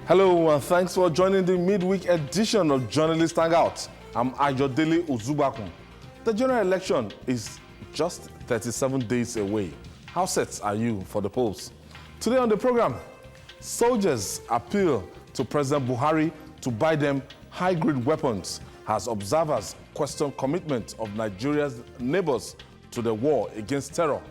Hello, and thanks for joining the midweek edition of Journalist Hangout. I'm Ayodele Uzubakun. The general election is just 37 days away. How set are you for the polls? Today on the program, soldiers appeal to President Buhari to buy them high-grade weapons as observers question commitment of Nigeria's neighbors to the war against terror.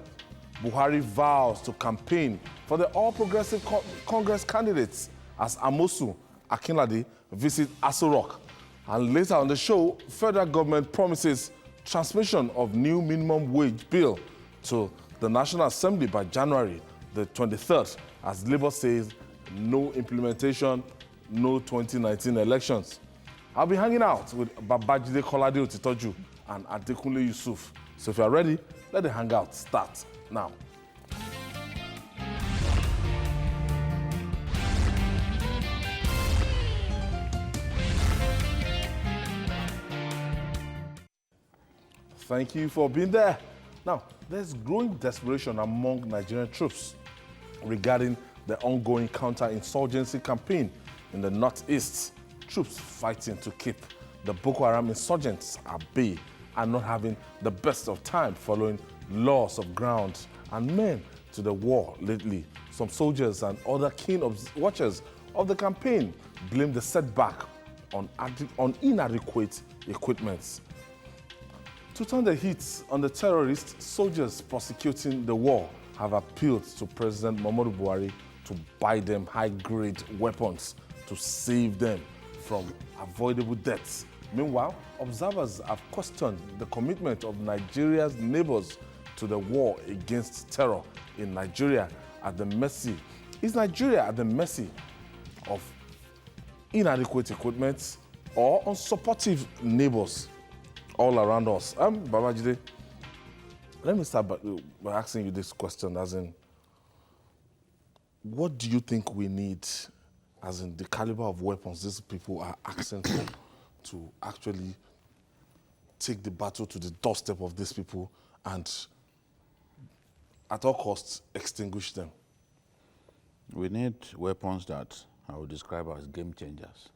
Buhari vows to campaign for the All Progressive Congress candidates as Amosu Akinlade visit Aso Rock. And later on the show, federal government promises transmission of new minimum wage bill to the National Assembly by January the 23rd, as Labour says no implementation, no 2019 elections. I'll be hanging out with Babajide Kolade Otitoju and Adekunle Yusuf. So if you are ready, let the hangout start now. Thank you for being there. Now, there's growing desperation among Nigerian troops regarding the ongoing counter-insurgency campaign in the northeast. Troops fighting to keep the Boko Haram insurgents at bay and not having the best of time following loss of ground and men to the war lately. Some soldiers and other keen watchers of the campaign blame the setback on inadequate equipment. To turn the heat on the terrorists, soldiers prosecuting the war have appealed to President Muhammadu Buhari to buy them high-grade weapons to save them from avoidable deaths. Meanwhile, observers have questioned the commitment of Nigeria's neighbors to the war against terror in Nigeria at the mercy. Is Nigeria at the mercy of inadequate equipment or unsupportive neighbors all around us? Babajide, let me start by asking you this question, as in, what do you think we need, as in the caliber of weapons these people are asking for, to actually take the battle to the doorstep of these people and, at all costs, extinguish them? We need weapons that I would describe as game changers.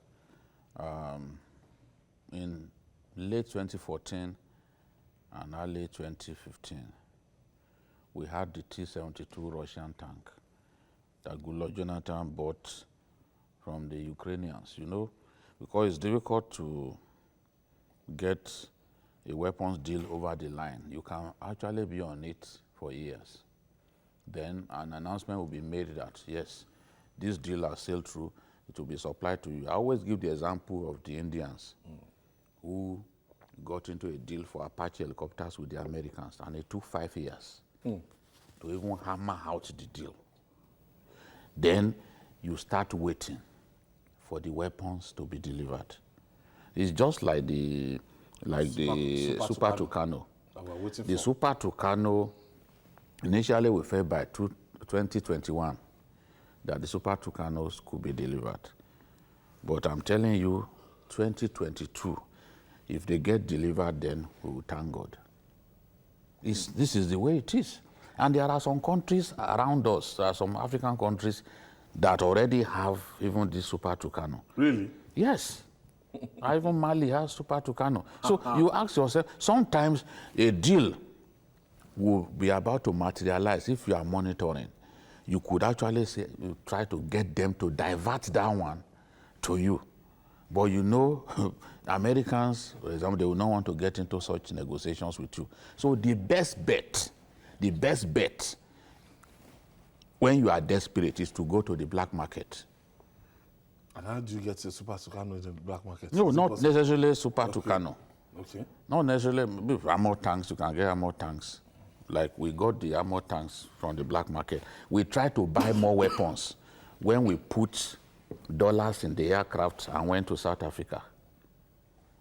In late 2014 and early 2015, we had the T-72 Russian tank that Goodluck Jonathan bought from the Ukrainians, because it's difficult to get a weapons deal over the line. You can actually be on it for years. Then an announcement will be made that, yes, this deal has sailed through, it will be supplied to you. I always give the example of the Indians who got into a deal for Apache helicopters with the Americans, and it took 5 years to even hammer out the deal. Then you start waiting for the weapons to be delivered. It's just like the Super Tucano. The Super Tucano, initially we felt by 2021 that the Super Tucanos could be delivered. But I'm telling you, 2022, if they get delivered, then we will thank God. This is the way it is. And there are some countries around us, there are some African countries that already have even this Super Tucano. Really? Yes. Even Mali has Super Tucano. So you ask yourself, sometimes a deal will be about to materialize if you are monitoring. You could actually say, you try to get them to divert that one to you. But Americans, for example, they will not want to get into such negotiations with you. So the best bet when you are desperate is to go to the black market. And how do you get a Super Tucano in the black market? No, not necessarily Super Tucano. Okay. Not necessarily armor tanks. You can get armor tanks. Like we got the armor tanks from the black market. We try to buy more weapons when we put dollars in the aircraft and went to South Africa.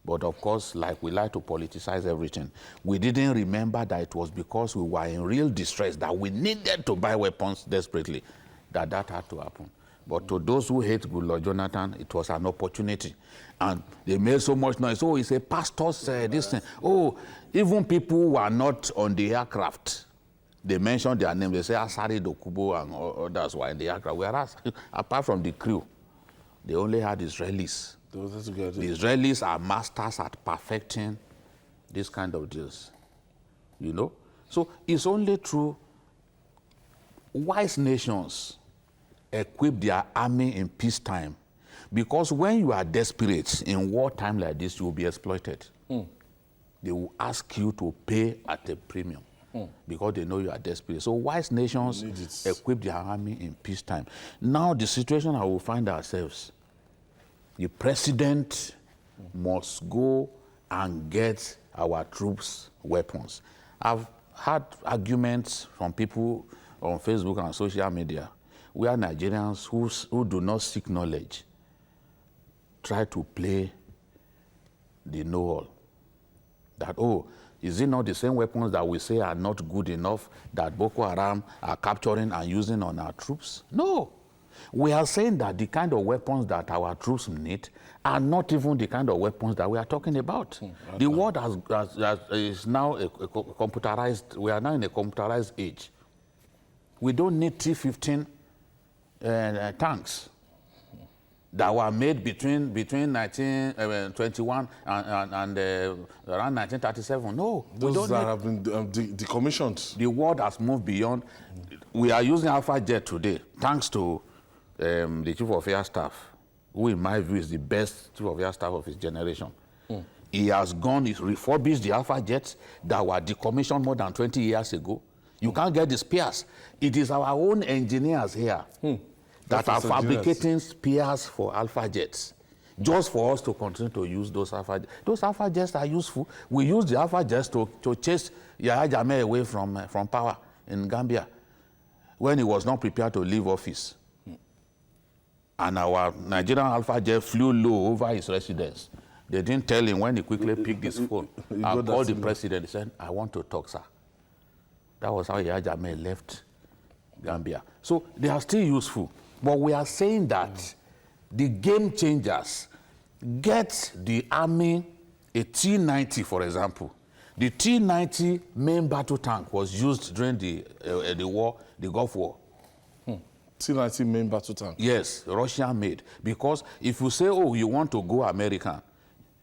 But of course, like we like to politicize everything, we didn't remember that it was because we were in real distress that we needed to buy weapons desperately that had to happen. But to those who hate Goodluck Jonathan, it was an opportunity. And they made so much noise. Oh, it's a pastor's this thing. Oh, even people who are not on the aircraft, they mention their name. They say Asari Dokubo and others were in the aircraft. Whereas, apart from the crew, They only had Israelis. Those together. The Israelis are masters at perfecting this kind of deals. You know? So it's only through wise nations equip their army in peacetime. Because when you are desperate in wartime like this, you will be exploited. They will ask you to pay at a premium because they know you are desperate. So wise nations equip their army in peacetime. Now the situation I will find ourselves, the president must go and get our troops weapons. I've had arguments from people on Facebook and social media where Nigerians who do not seek knowledge try to play the know-all. That, oh, is it not the same weapons that we say are not good enough that Boko Haram are capturing and using on our troops? No. We are saying that the kind of weapons that our troops need are not even the kind of weapons that we are talking about. The world is now a computerized, we are now in a computerized age. We don't need T-15 tanks that were made between 1921 and around 1937. No, those that have been decommissioned. The world has moved beyond. We are using Alpha Jet today, thanks to the Chief of Air Staff, who in my view is the best Chief of Air Staff of his generation. He has gone, he's refurbished the Alpha Jets that were decommissioned more than 20 years ago. You can't get the spares. It is our own engineers here that are fabricating spares for Alpha Jets, just for us to continue to use those Alpha Jets. Those Alpha Jets are useful. We use the Alpha Jets to chase Yahya Jammeh away from power in Gambia when he was not prepared to leave office. And our Nigerian Alpha Jet flew low over his residence. They didn't tell him when he quickly picked his phone and called the president. He said, I want to talk, sir. That was how Yahya Jammeh left Gambia. So they are still useful. But we are saying that the game changers get the army a T-90, for example. The T-90 main battle tank was used during the war, the Gulf War. T-90 main battle tank? Yes, Russian made. Because if you say, oh, you want to go American,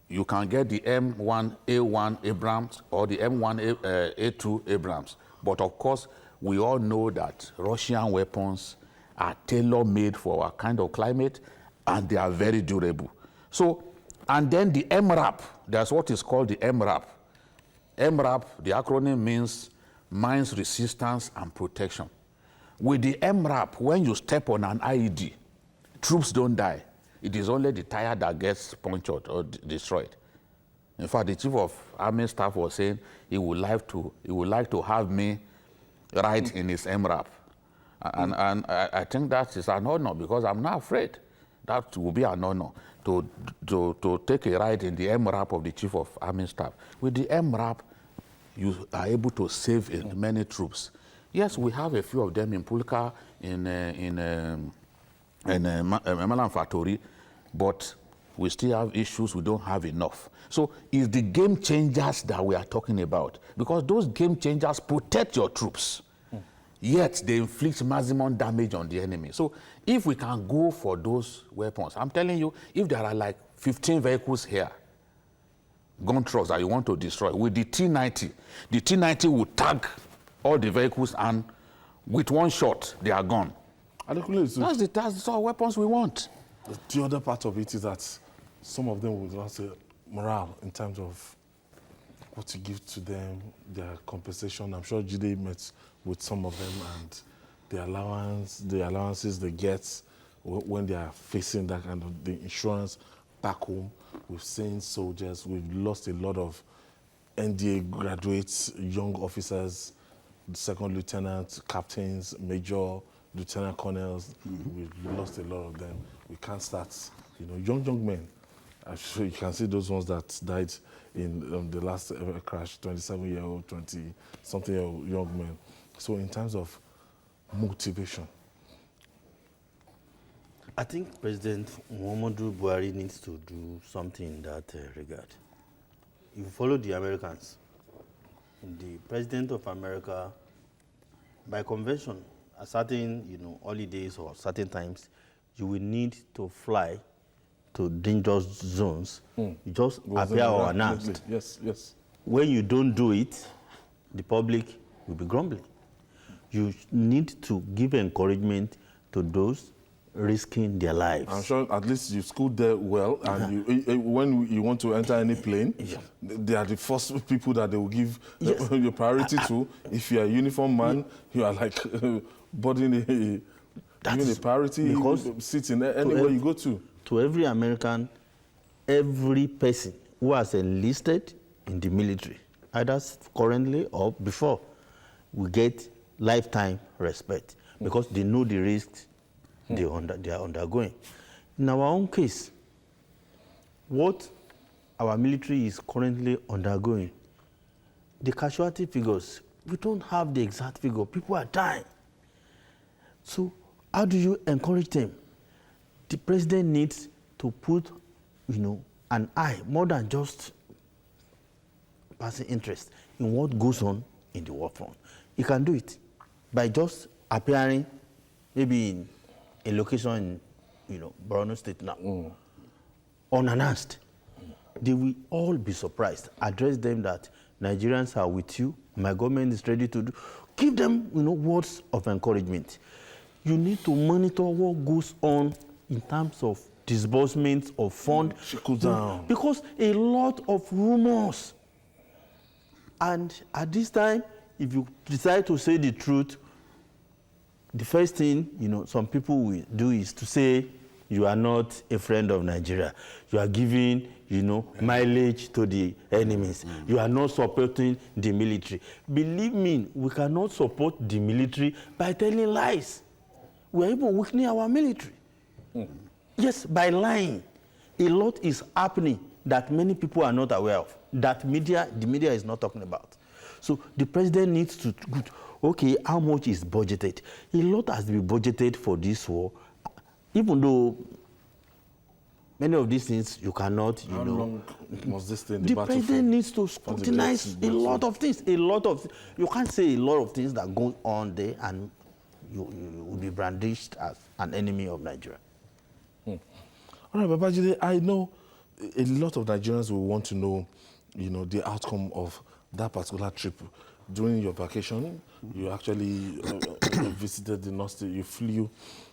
you can get the M1A1 Abrams or the M1A2 Abrams. But of course, we all know that Russian weapons are tailor-made for our kind of climate, and they are very durable. So, and then the MRAP, that's what is called the MRAP. MRAP, the acronym means Mines Resistance and Protection. With the MRAP, when you step on an IED, troops don't die. It is only the tire that gets punctured or destroyed. In fact, the Chief of Army Staff was saying he would like to have me ride in his MRAP. And I think that is an honor because I'm not afraid. That will be an honor to take a ride in the MRAP of the Chief of Army Staff. With the MRAP, you are able to save many troops. Yes, we have a few of them in Pulka, in Malam Fatori, but we still have issues, we don't have enough. So it's the game changers that we are talking about, because those game changers protect your troops, yet they inflict maximum damage on the enemy. So if we can go for those weapons, I'm telling you, if there are like 15 vehicles here, gun trucks that you want to destroy, with the T-90 will tag all the vehicles, and with one shot, they are gone. That's the sort of weapons we want. The other part of it is that some of them would also morale in terms of what you give to them, their compensation. I'm sure Jide met with some of them, and the allowances they get when they are facing that kind of the insurance back home. We've seen soldiers, we've lost a lot of NDA graduates, young officers, second lieutenants, captains, major, lieutenant colonels. We've lost a lot of them. We can't start, young men. I'm sure you can see those ones that died in the last crash, 27-year-old, 20-something-year-old young men. So in terms of motivation, I think President Muhammadu Buhari needs to do something in that regard. If you follow the Americans, the President of America, by convention, at certain holidays or certain times, you will need to fly to dangerous zones, you just appear unannounced. Yes, yes. When you don't do it, the public will be grumbling. You need to give encouragement to those risking their lives. I'm sure at least you schooled there well, and when you want to enter any plane, they are the first people that they will give your priority to. If you are a uniform man, you are like boarding a priority seat in anywhere you go to. To every American, every person who has enlisted in the military, either currently or before, will get lifetime respect because they know the risks they are undergoing. In our own case, what our military is currently undergoing, the casualty figures, we don't have the exact figure. People are dying. So how do you encourage them? The president needs to put, an eye more than just passing interest in what goes on in the war front. He can do it by just appearing maybe in a location in Borno State now, unannounced. They will all be surprised. Address them that Nigerians are with you. My government is ready to do. Give them, words of encouragement. You need to monitor what goes on in terms of disbursement of funds. Because a lot of rumors. And at this time, if you decide to say the truth, the first thing, some people will do is to say you are not a friend of Nigeria. You are giving, mileage to the enemies. You are not supporting the military. Believe me, we cannot support the military by telling lies. We are even weakening our military. Yes, by lying. A lot is happening that many people are not aware of, that the media is not talking about. So the president needs to, okay, how much is budgeted? A lot has been budgeted for this war, even though many of these things you cannot, How long must this thing, the president needs to scrutinize a lot of things. You can't say a lot of things that go on there and you will be brandished as an enemy of Nigeria. All right, Babajide, I know a lot of Nigerians will want to know, the outcome of that particular trip. During your vacation, you actually visited the North State. You flew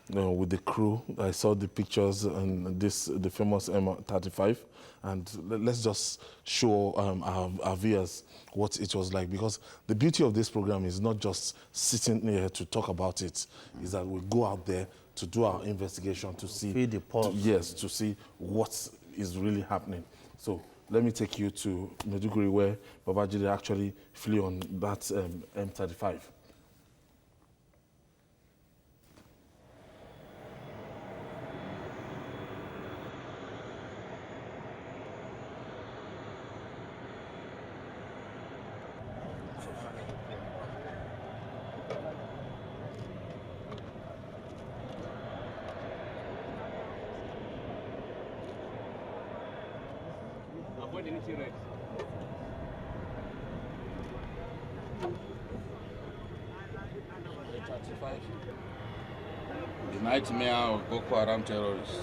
with the crew. I saw the pictures and the famous M35. And let's just show our viewers what it was like, because the beauty of this program is not just sitting here to talk about it, is that we go out there to do our investigation, to see Feel the pulse. to see what is really happening. So let me take you to Maiduguri, where Babajide actually flew on that M35. The nightmare of Boko Haram terrorists.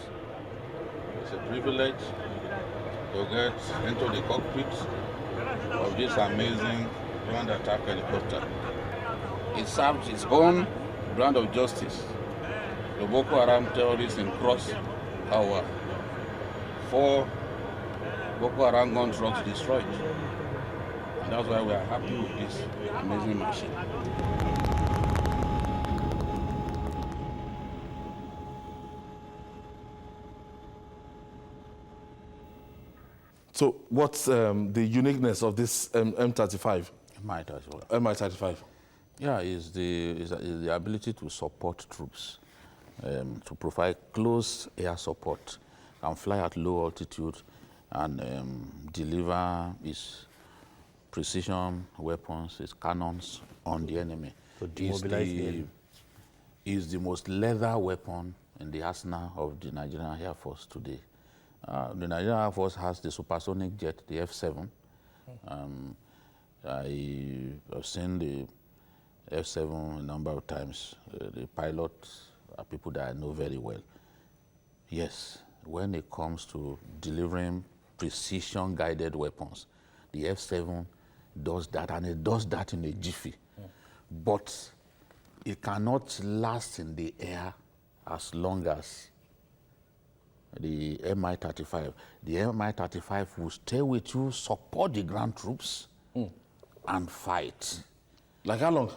It's a privilege to get into the cockpit of this amazing ground attack helicopter. It serves its own brand of justice. The Boko Haram terrorists in cross our 4 Boko Haram gun trucks destroyed. And that's why we are happy with this amazing machine. So what's the uniqueness of this M35? Might as well. MI-35. Yeah, is the ability to support troops, to provide close air support, and fly at low altitude, and deliver its precision weapons, its cannons on the enemy. To demobilize the enemy. Is the most lethal weapon in the arsenal of the Nigerian Air Force today. The Nigerian Air Force has the supersonic jet, the F-7. I have seen the F-7 a number of times. The pilots are people that I know very well. Yes, when it comes to delivering precision-guided weapons. The F-7 does that, and it does that in a jiffy. But it cannot last in the air as long as the Mi-35. The Mi-35 will stay with you, support the ground troops, and fight. Like how long?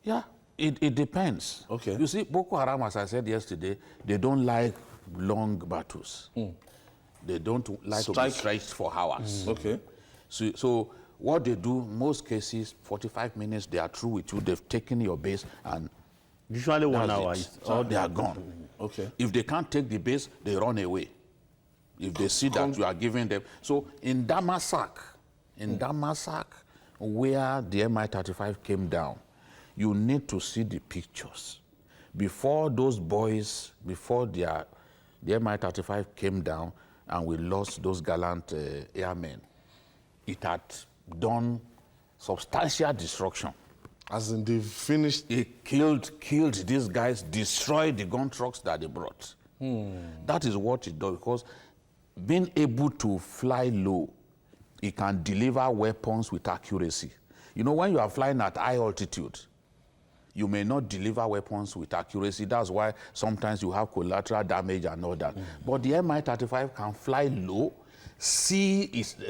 Yeah, it depends. Okay. You see, Boko Haram, as I said yesterday, they don't like long battles. They don't like to be stretched for hours. Okay. So what they do, most cases, 45 minutes, they are through with you. They've taken your base, and Usually 1 hour. or they are gone. Okay. If they can't take the base, they run away. If they see that you are giving them. So in Damasak, where the Mi-35 came down, you need to see the pictures. Before those boys, before the Mi-35 came down and we lost those gallant airmen, it had done substantial destruction. As in they finished. It killed these guys, destroyed the gun trucks that they brought. That is what it does, because being able to fly low, it can deliver weapons with accuracy. You know, when you are flying at high altitude, you may not deliver weapons with accuracy. That's why sometimes you have collateral damage and all that. But the Mi-35 can fly low,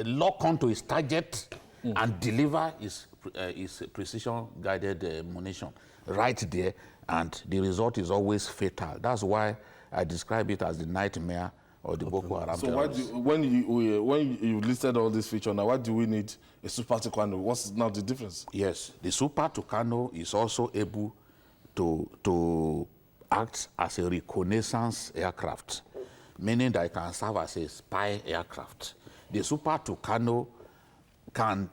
lock onto its target, and deliver its precision-guided munition right there, and the result is always fatal. That's why I describe it as the nightmare of the Boko Haram So terrorists. when you listed all these features, now why do we need a Super Tucano? What's now the difference? Yes, the Super Tucano is also able to act as a reconnaissance aircraft, meaning that it can serve as a spy aircraft. The Super Tucano can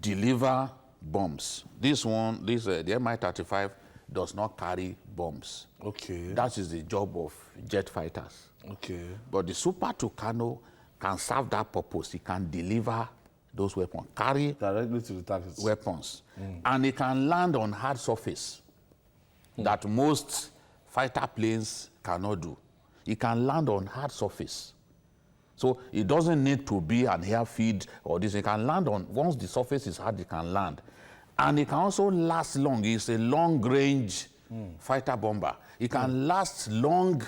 deliver bombs. The Mi-35 does not carry bombs. Okay. That is the job of jet fighters. Okay. But the Super Tucano can serve that purpose. It can deliver those weapons, carry Directly to the targets. weapons. And it can land on hard surface that most fighter planes cannot do. It can land on hard surface. So it doesn't need to be an airfield or this. It can land on, once the surface is hard, it can land. And it can also last long. It's a long-range fighter bomber. It can last long.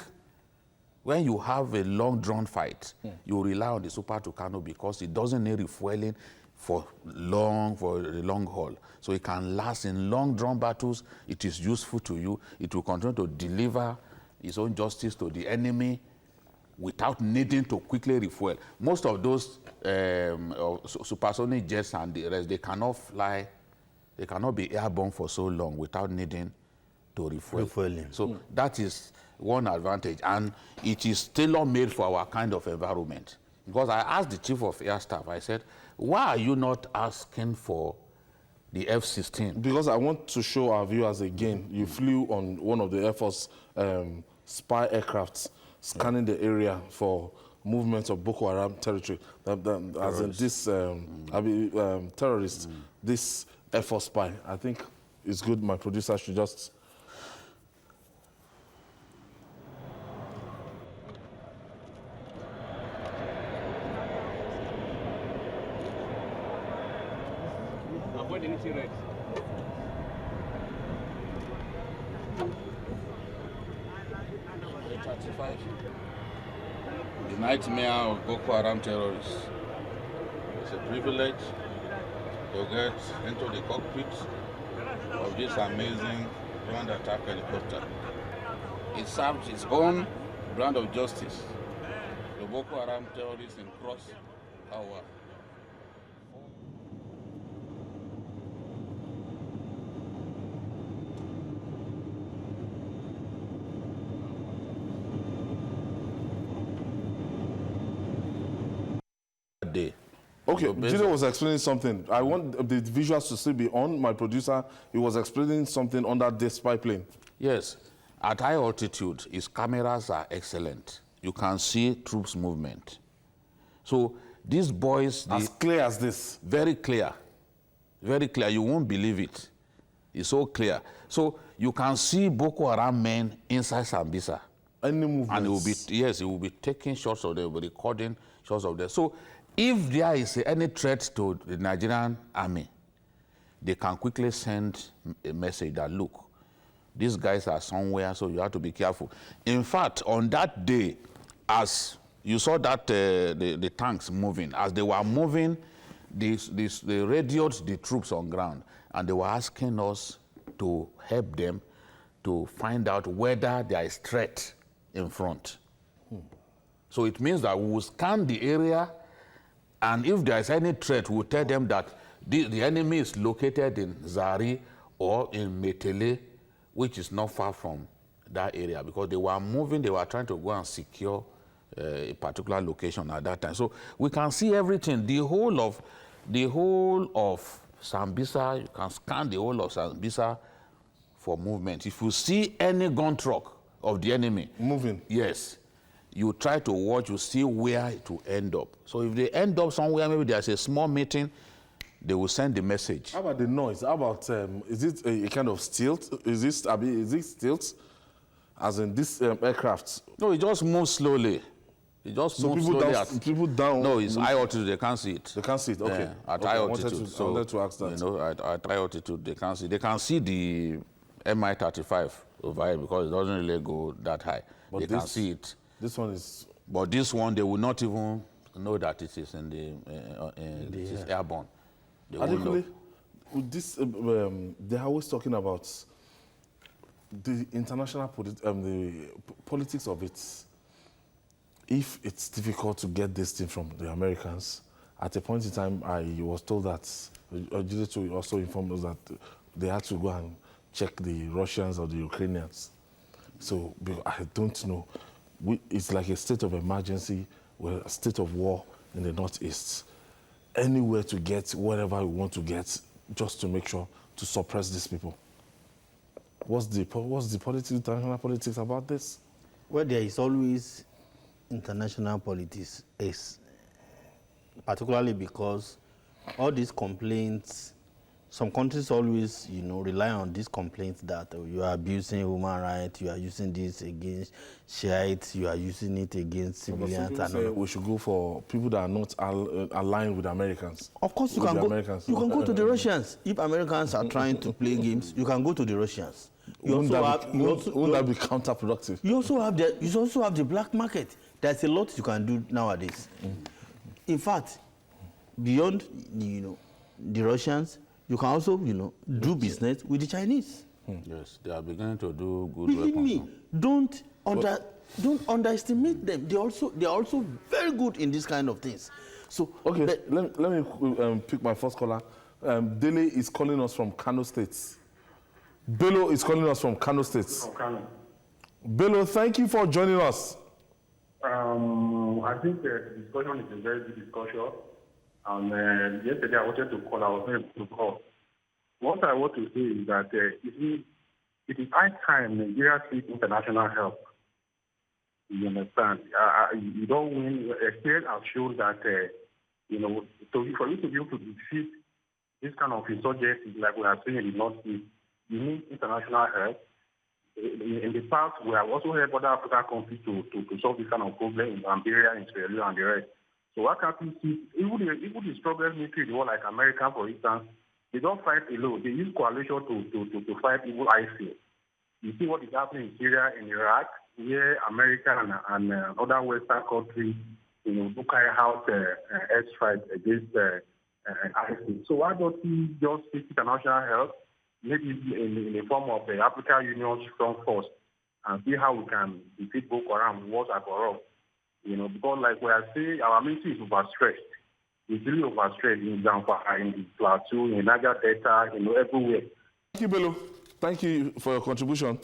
When you have a long-drawn fight, you rely on the Super Tucano because it doesn't need refueling for a long haul. So it can last in long-drawn battles. It is useful to you. It will continue to deliver its own justice to the enemy without needing to quickly refuel. Most of those supersonic jets and the rest, they cannot fly, they cannot be airborne for so long without needing to refuel. Refueling. So that is one advantage, and it is tailor-made for our kind of environment. Because I asked the Chief of Air Staff, I said, why are you not asking for the F-16? Because I want to show our viewers again, you flew on one of the Air Force spy aircrafts, scanning the area for movements of Boko Haram territory. As in this terrorist, this Air Force spy. I think it's good my producer should just... Avoid anything red. The nightmare of Boko Haram terrorists. It's a privilege to get into the cockpit of this amazing ground attack helicopter. It serves its own brand of justice. The Boko Haram terrorists in cross our day. Okay, So based Jide on- was explaining something. I want the visuals to still be on. My producer, he was explaining something on that spy plane. Yes, at high altitude, its cameras are excellent. You can see troops movement. So these boys, As clear as this. very clear, very clear. You won't believe it. It's so clear. So you can see Boko Haram men inside Sambisa. Any movement. And it will be, yes, it will be taking shots of them, it will be recording shots of them. So if there is any threat to the Nigerian army, they can quickly send a message that, look, these guys are somewhere, so you have to be careful. In fact, on that day, as you saw that the tanks moving, as they were moving, they radioed the troops on ground, and they were asking us to help them to find out whether there is threat in front. So it means that we will scan the area, and if there is any threat, we'll tell them that the enemy is located in Zari or in Metele, which is not far from that area, because they were moving, they were trying to go and secure a particular location at that time. So we can see everything, the whole of Sambisa. You can scan the whole of Sambisa for movement. If you see any gun truck of the enemy moving, yes, you try to watch, you see where it will end up. So if they end up somewhere, maybe there's a small meeting, they will send the message. How about the noise? How about, is it a kind of stealth? Is it stealth? As in this aircraft? No, it just moves slowly. It just moves slowly. People down? No, it's high altitude, they can't see it. They can't see it, okay. Yeah, at okay. high altitude. I wanted to ask that. You know, at high altitude, they can't see. They can see the Mi-35 over here because it doesn't really go that high. But they can see it. This one is... But this one, they will not even know that it is in it is airborne. They won't know. With this, they're always talking about the international the politics of it. If it's difficult to get this thing from the Americans, at a point in time, I was told that, Ojide also informed us that they had to go and check the Russians or the Ukrainians. So I don't know. It's like a state of emergency, a state of war in the Northeast. Anywhere to get whatever we want to get, just to make sure to suppress these people. What's the politics, international politics about this? Well, there is always international politics, particularly because all these complaints, some countries always, rely on these complaints that you are abusing human rights, you are using this against Shiites, you are using it against civilians. And say we should go for people that are not aligned with Americans. Of course, you can go to the Russians. If Americans are trying to play games, you can go to the Russians. Wouldn't that be counterproductive? You also have the black market. There's a lot you can do nowadays. In fact, beyond the Russians, you can also do business with the Chinese. Yes, they are beginning to do good Believe weapons. me, don't underestimate them. They are also very good in this kind of things. So okay, let me pick my first caller. Dele is calling us from Kano State. Bello is calling us from Kano State. Bello, thank you for joining us. I think the discussion is a very good discussion. And yesterday I wanted to call, I was able to call. What I want to say is that it is high time Nigeria seeks international help. You understand? You don't win. Experience has shown that, for you to be able to defeat this kind of insurgency like we are seeing in the Northeast, you need international help. In the past, we have also helped other African countries to solve this kind of problem in Liberia, in Sierra Leone, and the rest. So why can't we see, even the strongest military in the world, like America, for instance, they don't fight alone. They use coalition to fight evil ISIL. You see what is happening in Syria and Iraq, where America and other Western countries, do carry out airstrikes against ISIL. So why don't we just seek international help, maybe in the form of the African Union strong force, and see how we can defeat Boko Haram once and for all? Because like we are saying, our military is overstretched. It's really overstretched in Zamfara, in the Plateau, in Niger Delta, everywhere. Thank you, Bello. Thank you for your contribution.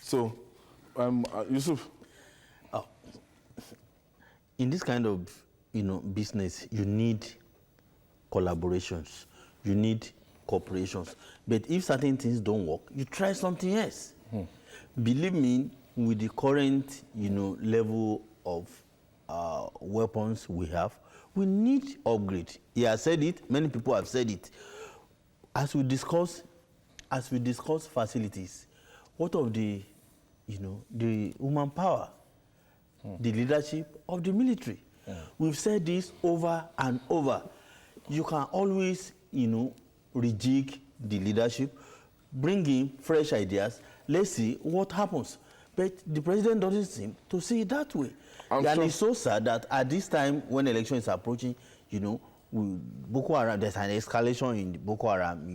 So, Yusuf. In this kind of, business, you need collaborations. You need cooperations. But if certain things don't work, you try something else. Believe me, with the current, level of weapons we have, we need upgrade. He has said it. Many people have said it. As we discuss facilities, what of the, the human power? the leadership of the military. We've said this over and over. You can always, rejig the leadership, bring in fresh ideas. Let's see what happens. But the president doesn't seem to see it that way. And it's so sad that at this time, when election is approaching, Boko Haram, there's an escalation in the Boko Haram,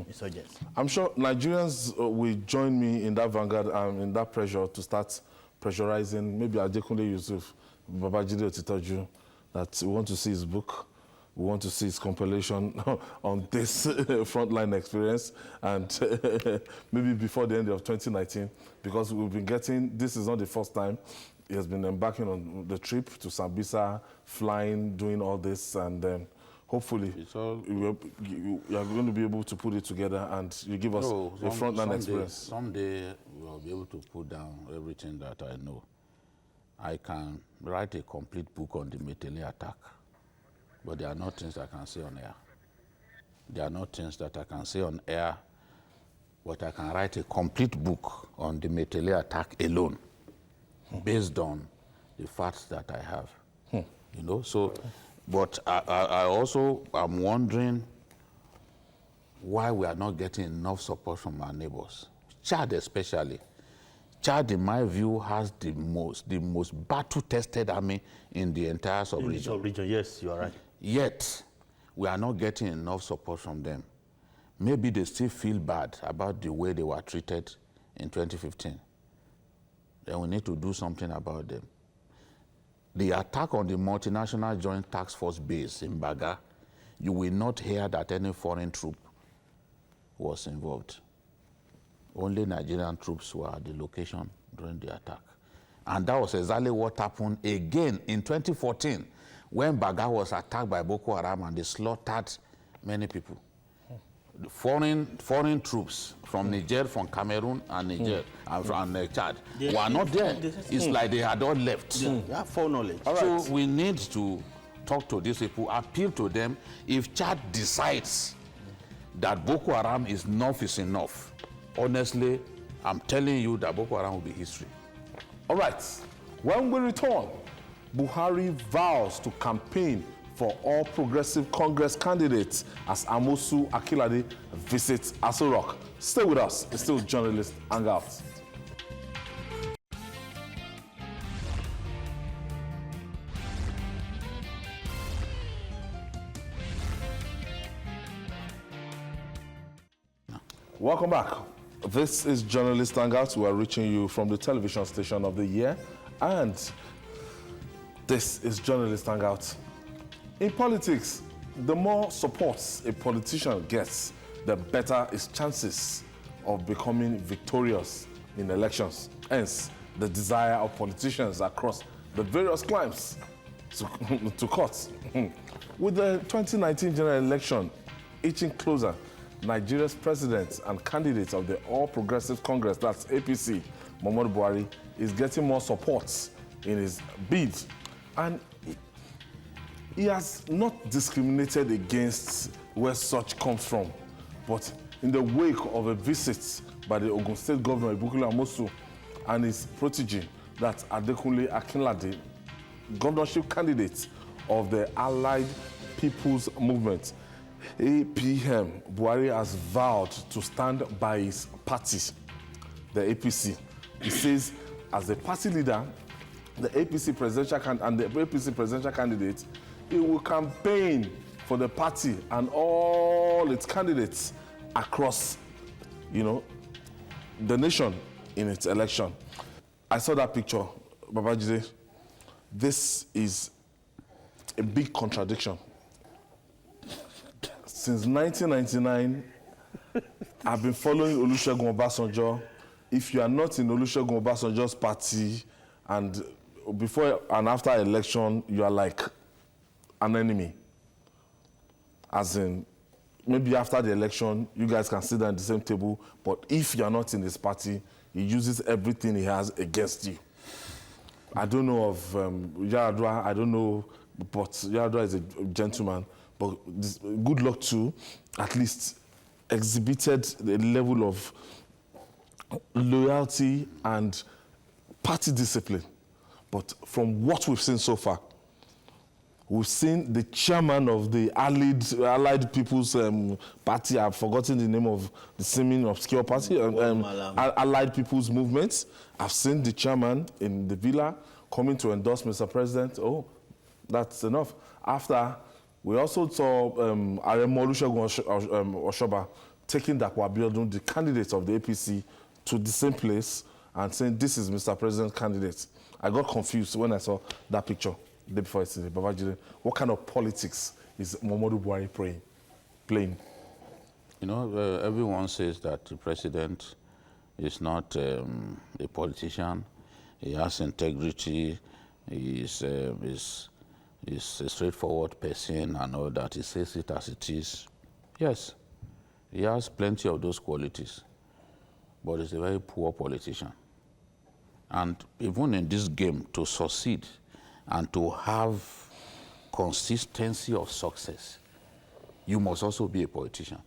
insurgents. I'm sure Nigerians will join me in that vanguard and in that pressure to start pressurizing maybe Adekunle Yusuf, Babajide Otitoju, that we want to see his book, we want to see his compilation on this frontline experience, and maybe before the end of 2019, because we've been getting, this is not the first time, he has been embarking on the trip to Sambisa, flying, doing all this, and hopefully you are going to be able to put it together and you give us a frontline experience. Someday we'll be able to put down everything that I know. I can write a complete book on the Metele attack, but there are not things I can say on air. There are not things that I can say on air, but I can write a complete book on the Metele attack alone, based on the facts that I have. So, but I also am wondering why we are not getting enough support from our neighbors. Chad especially. Chad, in my view, has the most battle-tested army in the entire sub-region. Sub-region, yes, you are right. Yet, we are not getting enough support from them. Maybe they still feel bad about the way they were treated in 2015. Then we need to do something about them. The attack on the multinational joint task force base in Baga, you will not hear that any foreign troop was involved. Only Nigerian troops were at the location during the attack. And that was exactly what happened again in 2014 when Baga was attacked by Boko Haram and they slaughtered many people. The foreign troops from Niger, from Cameroon and Niger and from Chad were not there. It's like they had all left. Yeah, foreknowledge. So we need to talk to these people, appeal to them. If Chad decides that Boko Haram is enough, honestly, I'm telling you that Boko Haram will be history. All right, when we return, Buhari vows to campaign for all Progressive Congress candidates as Amosu Akilade visits Aso Rock. Stay with us. It's still Journalist Hangout. Welcome back. This is Journalist Hangout. We are reaching you from the television station of the year, and this is Journalist Hangout. In politics, the more support a politician gets, the better his chances of becoming victorious in elections. Hence, the desire of politicians across the various climes to cut. With the 2019 general election inching closer, Nigeria's president and candidate of the All Progressive Congress, that's APC, Muhammadu Buhari, is getting more support in his bid. And he has not discriminated against where such comes from, but in the wake of a visit by the Ogun State Governor Ibukile Amosu and his protege, that's Adekunle Akinlade, governorship candidate of the Allied People's Movement, APM, Buhari has vowed to stand by his party, the APC. He says, as the party leader, the APC presidential candidate, he will campaign for the party and all its candidates across, the nation in its election. I saw that picture, Babajide. This is a big contradiction. Since 1999, I've been following Olusegun Obasanjo. If you are not in Olusegun Obasanjo's party, and before and after election, you are like an enemy. As in, maybe after the election, you guys can sit down at the same table, but if you are not in his party, he uses everything he has against you. I don't know of Yaradua, I don't know, but Yaradua is a gentleman, but good luck to at least exhibited a level of loyalty and party discipline. But from what we've seen so far, we've seen the chairman of the Allied People's Party, I've forgotten the name of the seeming obscure party, Allied People's Movement. I've seen the chairman in the villa coming to endorse Mr. President. Oh, that's enough. After, we also saw Aremo Olusegun Oshoba taking Dapo Abiodun, the candidate of the APC, to the same place and saying, this is Mr. President's candidate. I got confused when I saw that picture. The day before yesterday, Babajide, what kind of politics is Muhammadu Buhari playing? You know, everyone says that the president is not a politician. He has integrity. He is a straightforward person and all that. He says it as it is. Yes, he has plenty of those qualities, but he's a very poor politician. And even in this game, to succeed and to have consistency of success, you must also be a politician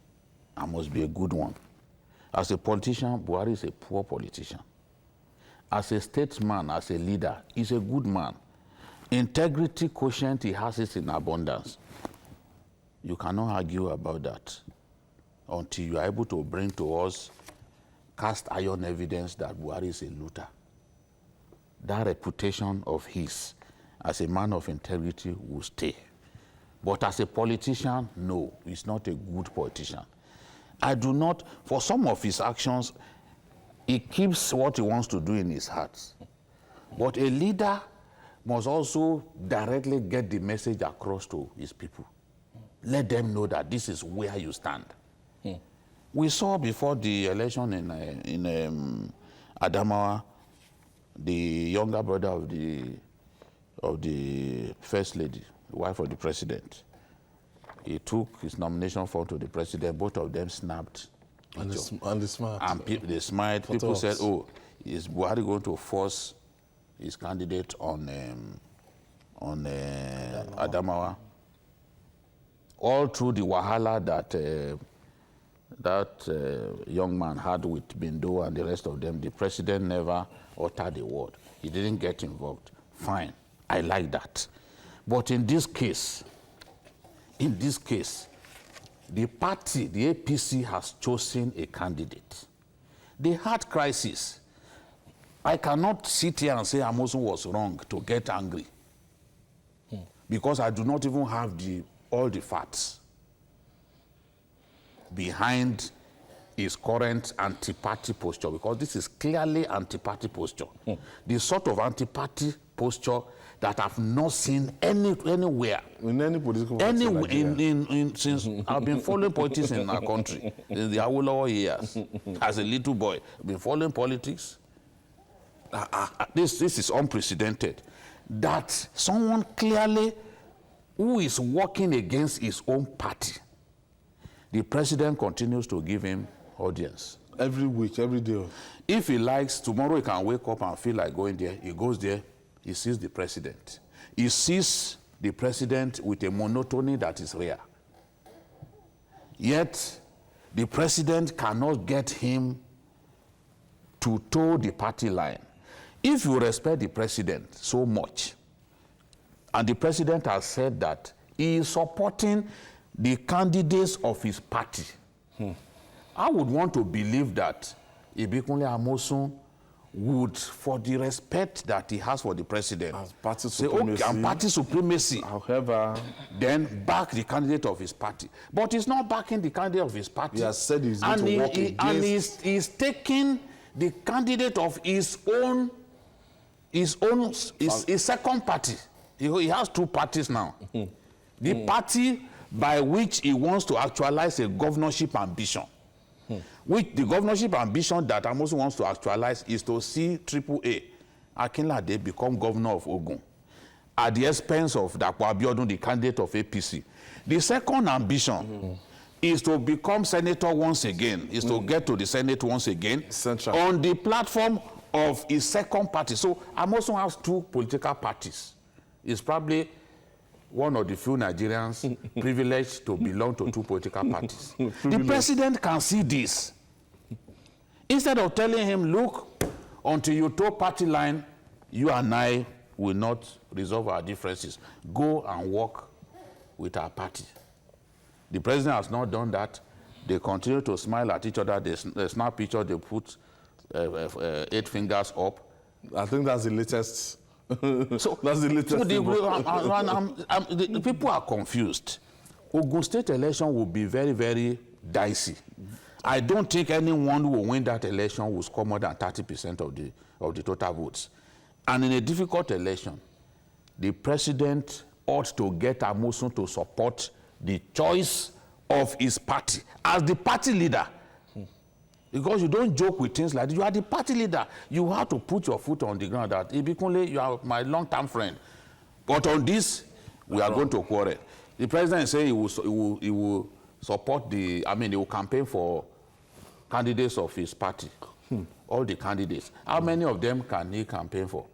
and must be a good one. As a politician, Buhari is a poor politician. As a statesman, as a leader, he's a good man. Integrity quotient, he has it in abundance. You cannot argue about that until you are able to bring to us cast iron evidence that Buhari is a looter. That reputation of his as a man of integrity will stay. But as a politician, no, he's not a good politician. I do not, for some of his actions, he keeps what he wants to do in his heart. But a leader must also directly get the message across to his people. Let them know that this is where you stand. We saw before the election in Adamawa, the younger brother of the first lady, the wife of the president. He took his nomination form to the president. Both of them snapped. And they smiled. And they smiled. People said, oh, is Buhari going to force his candidate on Adamawa? All through the wahala that young man had with Bindo and the rest of them, the president never uttered a word. He didn't get involved. Fine, I like that. But in this case, the party, the APC, has chosen a candidate. They had crisis. I cannot sit here and say Amosun was wrong to get angry because I do not even have all the facts behind his current anti-party posture, because this is clearly anti-party posture. The sort of anti-party posture that I've not seen anywhere. In any political party since I've been following politics in our country, in the Awolowo years, as a little boy, I've been following politics. This is unprecedented. That someone clearly who is working against his own party, the president continues to give him audience. Every week, every day. If he likes, tomorrow he can wake up and feel like going there. He goes there, he sees the president. He sees the president with a monotony that is rare. Yet, the president cannot get him to toe the party line. If you respect the president so much, and the president has said that he is supporting the candidates of his party, I would want to believe that Ibikunle Amosun would, for the respect that he has for the president, party say, okay, and party supremacy, however, then back the candidate of his party. But he's not backing the candidate of his party. He has said he's going to work against... And he's taking the candidate of his second party. He has two parties now. The party by which he wants to actualize a governorship ambition. Which the governorship ambition that Amosun wants to actualize is to see AAA, Akinlade, become governor of Ogun at the expense of Dapo Abiodun, the candidate of APC. The second ambition is to become senator once again, is to get to the Senate once again on the platform of his second party. So Amosun has two political parties. He's probably one of the few Nigerians privileged to belong to two political parties. The president can see this. Instead of telling him, look, until you toe party line, you and I will not resolve our differences. Go and work with our party. The president has not done that. They continue to smile at each other. They snap pictures. They put 8 fingers up. I think that's the latest. So that's the latest. So the people are confused. Ogun State election will be very, very dicey. I don't think anyone who will win that election will score more than 30% of the total votes. And in a difficult election, the president ought to get Amosun to support the choice of his party as the party leader. Because you don't joke with things like this. You are the party leader. You have to put your foot on the ground that Ibikunle, you are my long-term friend. But on this, we are going to quarrel. The president say he will support he will campaign for candidates of his party. All the candidates. How many of them can he campaign for?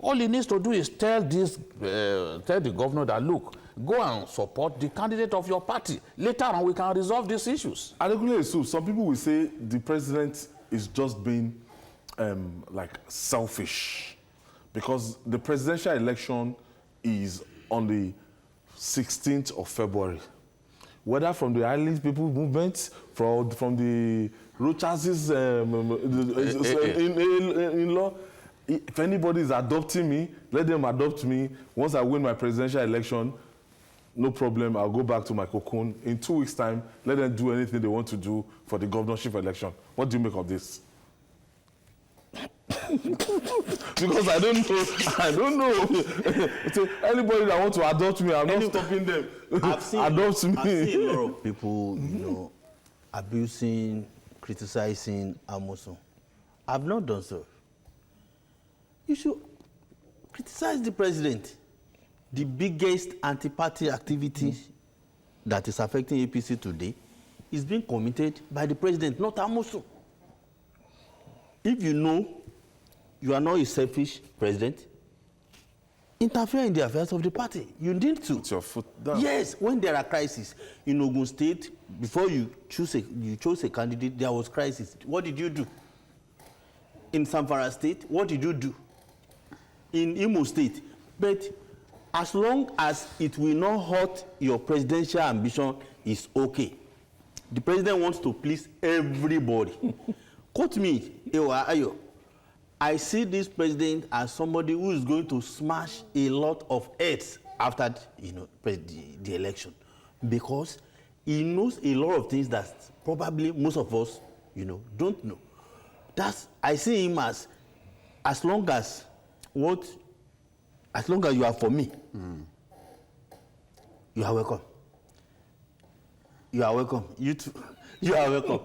All he needs to do is tell the governor that, look, go and support the candidate of your party. Later on, we can resolve these issues. So some people will say the president is just being like selfish because the presidential election is on the 16th of February. Whether from the Island People movement, from the Rochases in law, if anybody is adopting me, let them adopt me. Once I win my presidential election, no problem, I'll go back to my cocoon. In 2 weeks' time, let them do anything they want to do for the governorship election. What do you make of this? Because I don't know. So anybody that wants to adopt me, I'm not stopping them. Adopt me. I've seen a lot of people, abusing, criticizing Amosun. I've not done so. You should criticize the president. The biggest anti-party activity that is affecting APC today is being committed by the president, not Amosun. If you know you are not a selfish president, interfere in the affairs of the party. You need to. Put your foot down. Yes, when there are crises in Ogun State, before you chose a candidate, there was crisis. What did you do? In Zamfara State, what did you do? In Imo State. But as long as it will not hurt your presidential ambition, it's okay. The president wants to please everybody. Quote me, Ewa Ayo. I see this president as somebody who is going to smash a lot of heads after the election, because he knows a lot of things that probably most of us don't know. I see him as long as you are for me, you are welcome. You are welcome. You too. You are welcome.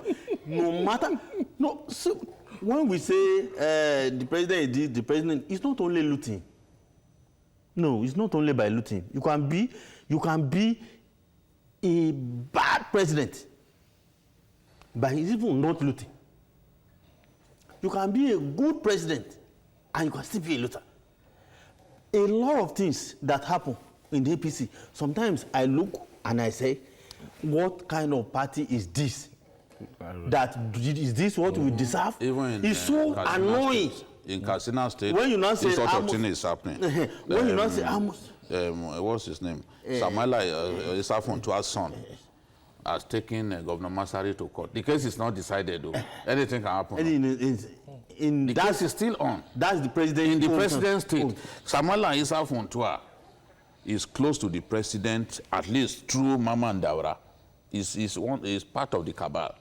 So when we say the president is the president, it's not only looting. No, it's not only by looting. You can be a bad president by even not looting. You can be a good president and you can still be a looter. A lot of things that happen in the APC, sometimes I look and I say, what kind of party is this? Is this what we deserve? Even it's so annoying. In Katsina State, when you not say this sort of thing is happening. When you not say Amos. What's his name? Samuela Isafuntua's son has taken Governor Masari to court. The case is not decided, though. Anything can happen. The case is still on. That's the president. In the president's state, Samuela Isafuntua is close to the president, at least through Mama Ndaura. Is part of the cabal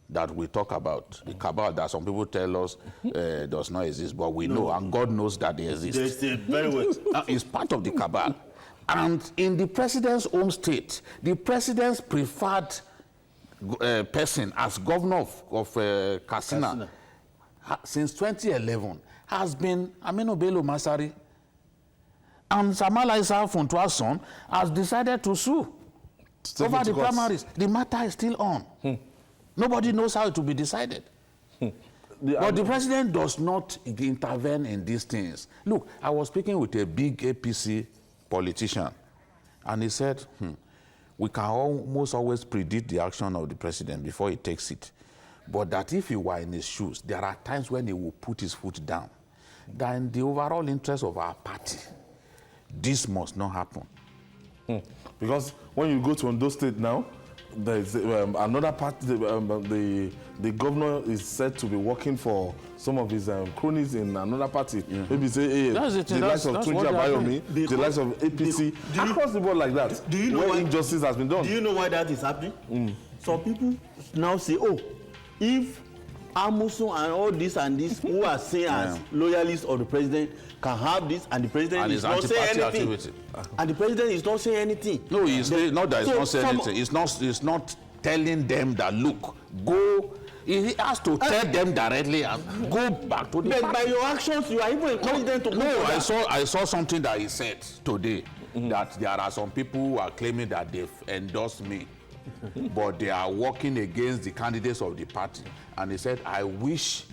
that we talk about. The cabal that some people tell us does not exist, but we know, and God knows that they exist. They very well. It's part of the cabal. And in the president's home state, the president's preferred person as governor of Katsina since 2011 has been Aminu Bello Masari. And Samala Issa Funtua's son has decided to sue over the primaries. The matter is still on. Nobody knows how it will be decided. But the president does not intervene in these things. Look, I was speaking with a big APC politician, and he said, we can almost always predict the action of the president before he takes it. But that if he were in his shoes, there are times when he will put his foot down. that in the overall interest of our party, this must not happen. Because when you go to Ondo State now, there is another party. The governor is said to be working for some of his cronies in another party. Maybe say, hey, the likes of Tunji Abayomi, the likes of APC, across the board like that. Do you know why injustice has been done? Do you know why that is happening? Some people now say, oh, if Amusun and all this and this who are seen as loyalists of the president can have this, and the president is not saying anything. And the president is not saying anything. No, he's not that he's not saying anything. It's not telling them that, look, go. He has to tell them directly and go back to the But party. by your actions, you are even encouraging them to go. No, I saw something that he said today, that there are some people who are claiming that they've endorsed me, but they are working against the candidates of the party. And he said, I wish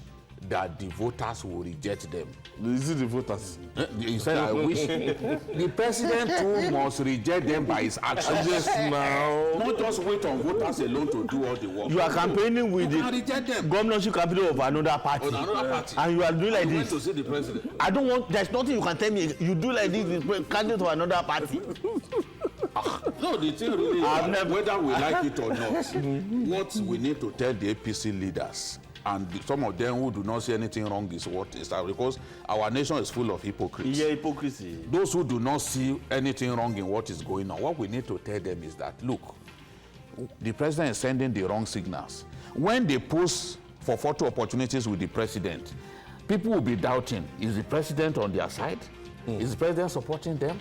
that the voters will reject them. Is it the voters? He said, I wish the president too must reject them by his actions. Yes, now. Not just wait on voters alone to do all the work. You are campaigning with You can reject the them. governorship capital of another party. Of another party. And you are doing like You went this. to see the president. I don't want, there's nothing you can tell me. You do like this with candidate of another party. No, the thing really I've is, never- whether we like it or not, what we need to tell the APC leaders, and some of them who do not see anything wrong, is what is that, because our nation is full of hypocrites. Yeah, hypocrisy. Those who do not see anything wrong in what is going on, what we need to tell them is that, look, the president is sending the wrong signals. When they post for photo opportunities with the president, people will be doubting, is the president on their side? Is the president supporting them?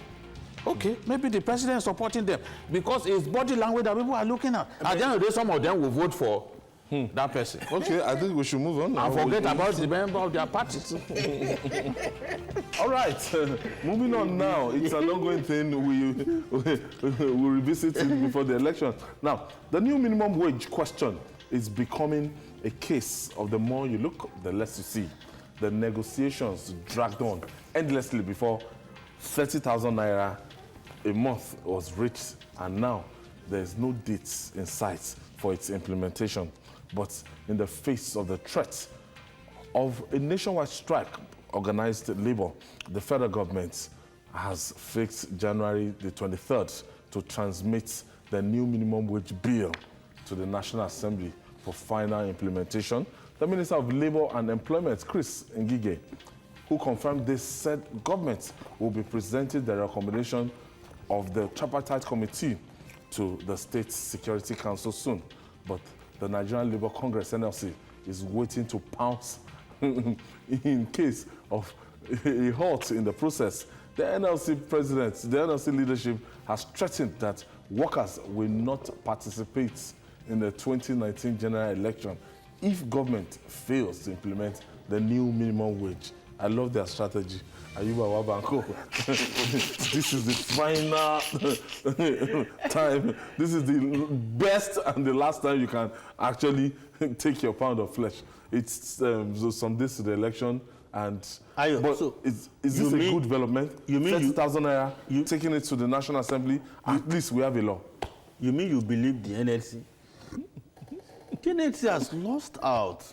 Okay, maybe the president is supporting them because it's body language that people are looking at. At the end of the day, some of them will vote for that person. Okay, I think we should move on now. And forget about the member of their party. All right, moving on now. It's an ongoing thing. We'll revisit it before the election. Now, the new minimum wage question is becoming a case of the more you look, the less you see. The negotiations dragged on endlessly before 30,000 naira a month was reached, and now there's no dates in sight for its implementation. But in the face of the threat of a nationwide strike organized labor, the federal government has fixed January the 23rd to transmit the new minimum wage bill to the National Assembly for final implementation. The Minister of Labor and Employment, Chris Ngige, who confirmed this, said government will be presenting the recommendation of the tripartite committee to the State Security Council soon. But the Nigerian Labour Congress, NLC, is waiting to pounce in case of a halt in the process. The NLC president, the NLC leadership has threatened that workers will not participate in the 2019 general election if government fails to implement the new minimum wage. I love their strategy. Ayuba Wabanko. This is the final time. This is the best and the last time you can actually take your pound of flesh. It's some days to the election, and Ayo, but so is this a good development? You mean 30,000 naira, taking it to the National Assembly? At least we have a law. You mean you believe the NLC? The NLC has lost out.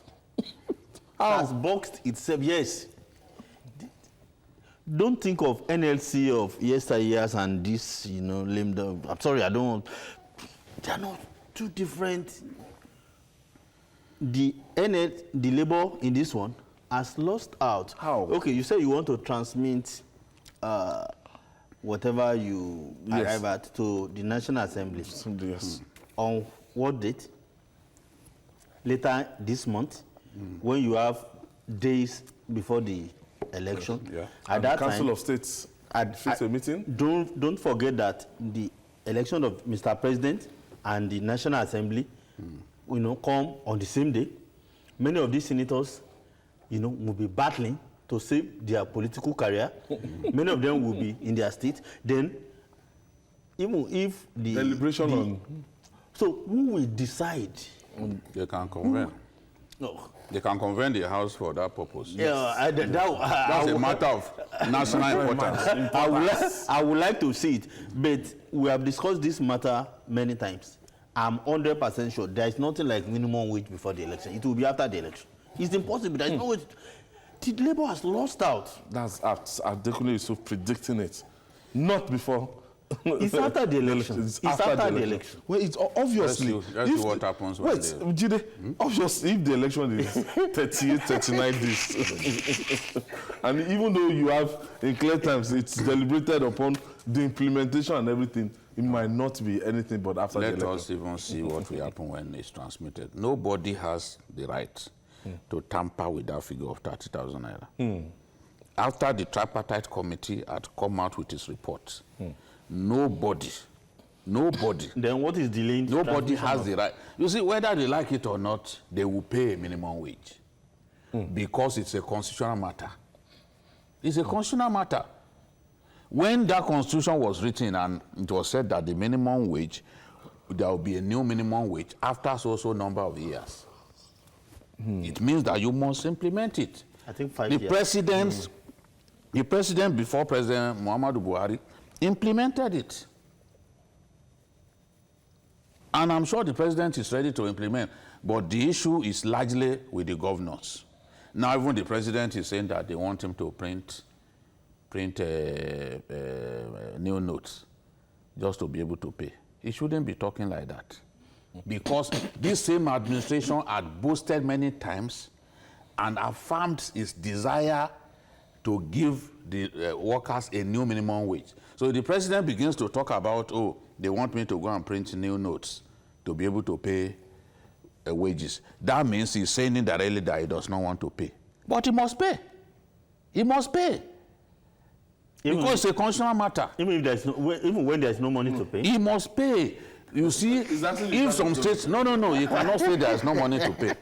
Has boxed itself, yes. Don't think of NLC of yesteryears and this, lame dog. I'm sorry, I don't want. They are not two different. The labor in this one has lost out. How? Okay, you say you want to transmit whatever you arrive at to the National Assembly. Yes. On what date? Later this month, when you have days before the election. Yeah. At And that the Council time, of States fixed a meeting. Don't forget that the election of Mr. President and the National Assembly, come on the same day. Many of these senators, will be battling to save their political career. Many of them will be in their state. Then, even if the Deliberation on. So who will decide? They can convene. No. They can convene the House for that purpose. Yeah, That's a matter of national importance. I would like to see it, but we have discussed this matter many times. I'm 100% sure there is nothing like minimum wage before the election. It will be after the election. It's impossible. There is no way. The Labour has lost out. That's Adekunle Yusuf predicting it. Not before. It's after the election. It's after the election. Well, it's obviously. Let's see what happens when Jide, obviously, if the election is 38, 39 days, and even though you have, in clear times, it's deliberated upon the implementation and everything, it might not be anything but after the election. Let us even see what will happen when it's transmitted. Nobody has the right to tamper with that figure of 30,000 naira. After the tripartite committee had come out with its report, nobody, Then what is delaying? nobody has the right. You see, whether they like it or not, they will pay a minimum wage because it's a constitutional matter. It's a constitutional matter. When that constitution was written and it was said that the minimum wage, there will be a new minimum wage after so number of years. It means that you must implement it. I think 5 The years. president before President Muhammadu Buhari implemented it. And I'm sure the president is ready to implement, but the issue is largely with the governors. Now even the president is saying that they want him to print new notes just to be able to pay. He shouldn't be talking like that. Because this same administration had boasted many times and affirmed its desire to give the workers a new minimum wage. So the president begins to talk about, oh, they want me to go and print new notes to be able to pay wages. That means he's saying indirectly that he does not want to pay. But he must pay. He must pay. Because it's a constitutional matter. Even when there's no money to pay? He must pay. You see, if some states... No, you cannot say there's no money to pay.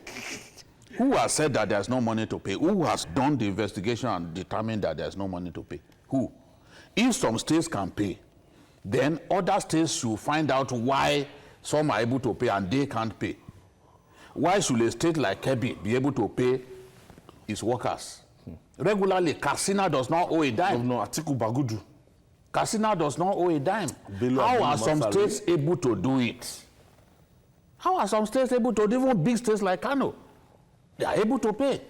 Who has said that there's no money to pay? Who has done the investigation and determined that there's no money to pay? Who? If some states can pay, then other states should find out why some are able to pay and they can't pay. Why should a state like Kebbi be able to pay its workers? Regularly, Katsina does not owe a dime. No, Atiku Bagudu. Katsina does not owe a dime. How are some states able to do it? How are some states able to do it? Even big states like Kano, they are able to pay.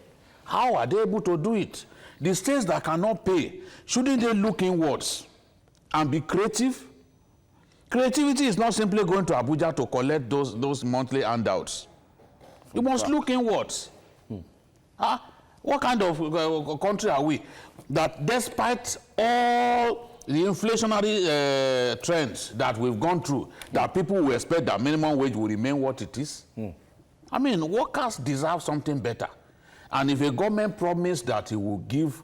How are they able to do it? The states that cannot pay, shouldn't they look inwards and be creative? Creativity is not simply going to Abuja to collect those monthly handouts. You must look inwards. Huh? What kind of country are we? That despite all the inflationary trends that we've gone through, that people will expect that minimum wage will remain what it is. I mean, workers deserve something better. And if a government promised that it will give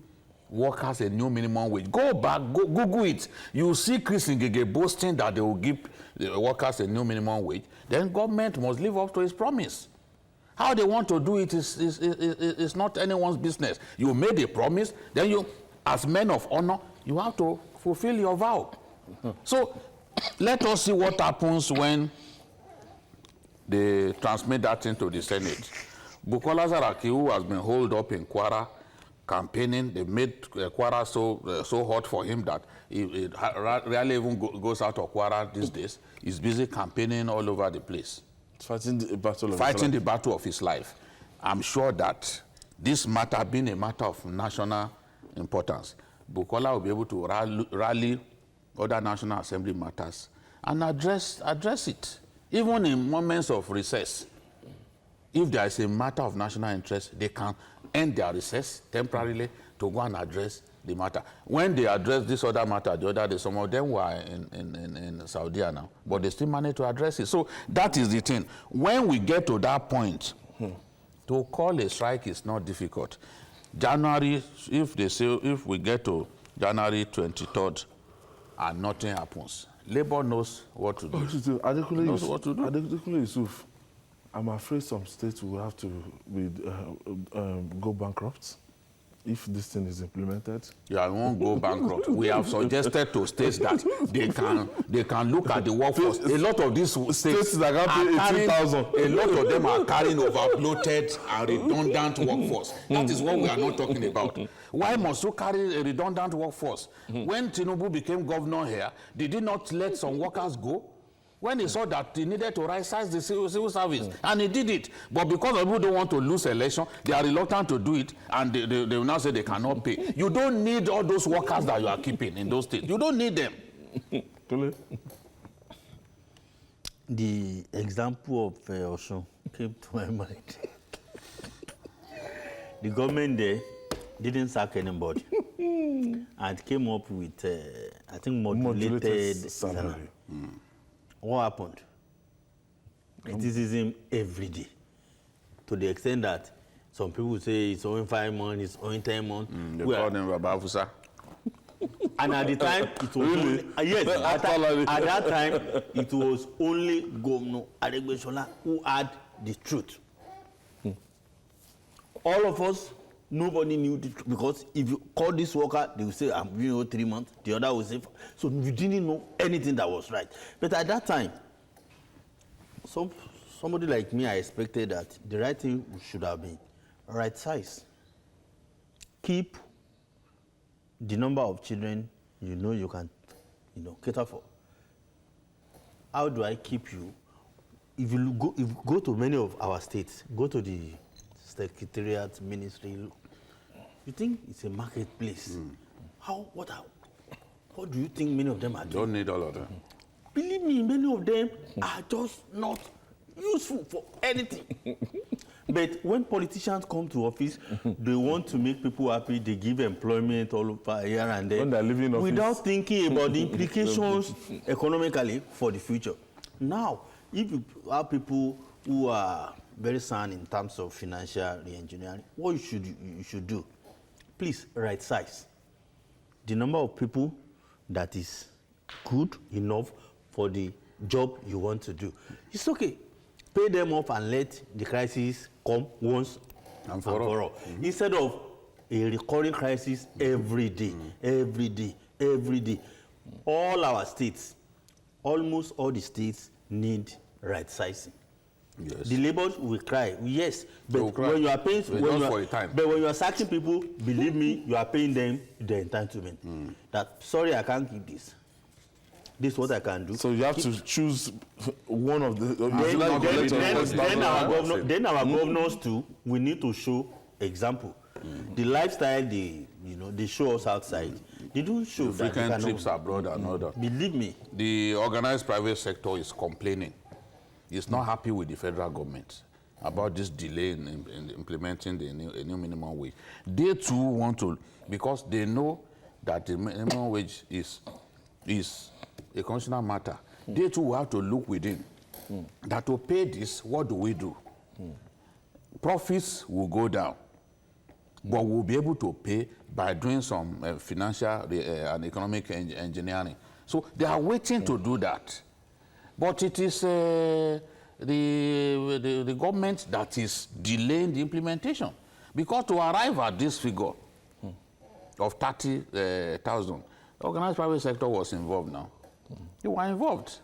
workers a new minimum wage, go back, Google it. You see Chris Ngige boasting that they will give the workers a new minimum wage. Then government must live up to its promise. How they want to do it is not anyone's business. You made a promise, then you, as men of honor, you have to fulfill your vow. So let us see what happens when they transmit that into the Senate. Bukola Saraki, who has been holed up in Kwara campaigning, they made Kwara so hot for him that he rarely even goes out of Kwara these days. He's busy campaigning all over the place. Fighting the battle of his life. I'm sure that this matter being a matter of national importance, Bukola will be able to rally other National Assembly matters and address it. Even in moments of recess, if there is a matter of national interest, they can end their recess temporarily to go and address the matter. When they address this other matter the other day, some of them were in Saudi now, but they still managed to address it. So that is the thing. When we get to that point, to call a strike is not difficult. January, if we get to January 23rd and nothing happens, Labour knows what to do. Adekunle Yusuf, I'm afraid some states will have to go bankrupt if this thing is implemented. Yeah, I won't go bankrupt. We have suggested to states that they can look at the workforce. A lot of these states that can pay 18,000. A lot of them are carrying overbloated and redundant workforce. That is what we are not talking about. Why must you carry a redundant workforce? When Tinubu became governor here, did he not let some workers go? when he saw that he needed to right-size the civil service, and he did it. But because people don't want to lose election, they are reluctant to do it, and they will now say they cannot pay. You don't need all those workers that you are keeping in those states. You don't need them. The example of Osun came to my mind. The government there didn't sack anybody and came up with, I think, modulated salary. What happened? Criticism every day, to the extent that some people say it's only 5 months, it's only 10 months. They call them Babafusa. And at the time, it was Really? only, yes, at that time, it was only Governor Adegbeshola who had the truth. All of us, nobody knew the truth, because if you call this worker, they will say, I'm giving you 3 months. The other will say, so you didn't know anything that was right. But at that time, somebody like me, I expected that the right thing should have been right size. Keep the number of children you can cater for. How do I keep you? If you go to many of our states, go to the secretariat, ministry, you think it's a marketplace. What do you think many of them are doing? Don't need all of them. Believe me, many of them are just not useful for anything. But when politicians come to office, they want to make people happy. They give employment all over here and there, When they're leaving office, without thinking about the implications economically for the future. Now, if you have people who are very sound in terms of financial re-engineering, what you should do, please right size the number of people that is good enough for the job you want to do. It's okay. Pay them off and let the crisis come once and for all. Instead of a recurring crisis every day, every day, every day. All our states, almost all the states need right sizing. Yes. The labourers will cry, yes, but when you are paying, but when you are sacking people, believe me, you are paying them the entitlement. That, sorry, I can't give this. This is what I can do. So you have to choose one of the. Then our governors too, we need to show example. The lifestyle they show us outside, they don't show the frequent trips abroad and all that. Believe me. The organized private sector is complaining. It's not happy with the federal government about this delay in implementing the new minimum wage. They too want to, because they know that the minimum wage is a constitutional matter. They too will have to look within. That to pay this, what do we do? Profits will go down, but we'll be able to pay by doing some financial and economic engineering. So they are waiting to do that. But it is the government that is delaying the implementation. Because to arrive at this figure of 30,000, the organized private sector was involved now. They were involved.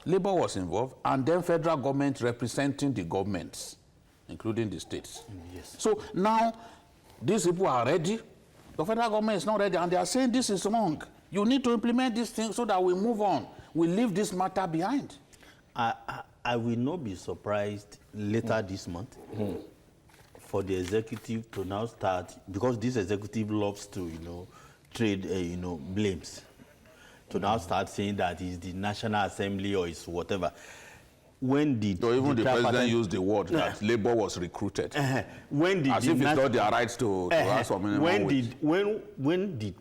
Labor was involved, and then federal government representing the governments, including the states. Yes. So now, these people are ready. The federal government is not ready, and they are saying this is wrong. You need to implement this thing so that we move on. We leave this matter behind. I will not be surprised later this month for the executive to now start, because this executive loves to, trade, blames, to now start saying that it's the National Assembly or it's whatever. When did so even the president used the word that labor was recruited. When did as if it's not their rights to ask for minimum wage. When did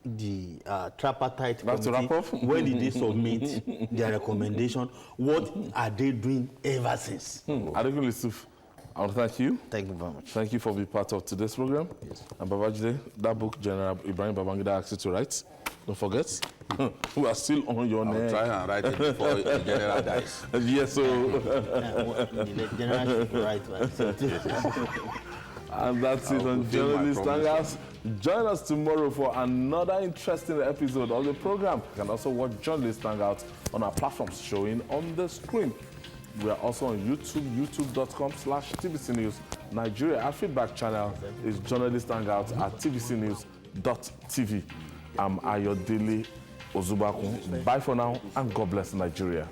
the tripartite committee, when did they submit their recommendation? What are they doing ever since? Adekunle Yusuf, I want to thank you. Thank you very much. Thank you for being part of today's program. Yes. And Babajide, that book General Ibrahim Babangida asked you to write. Don't forget. We are still on your neck. I'll try and write it before the general dies. Yes, so. The general should write. And that's it on Journalist Hangouts. Join us tomorrow for another interesting episode of the program. You can also watch Journalist Hangouts on our platforms showing on the screen. We are also on YouTube, youtube.com/TVC News Nigeria. Our feedback channel is Journalist Hangouts at tvcnews.tv. I'm Ayodele Ozubaku. Bye for now, and God bless Nigeria.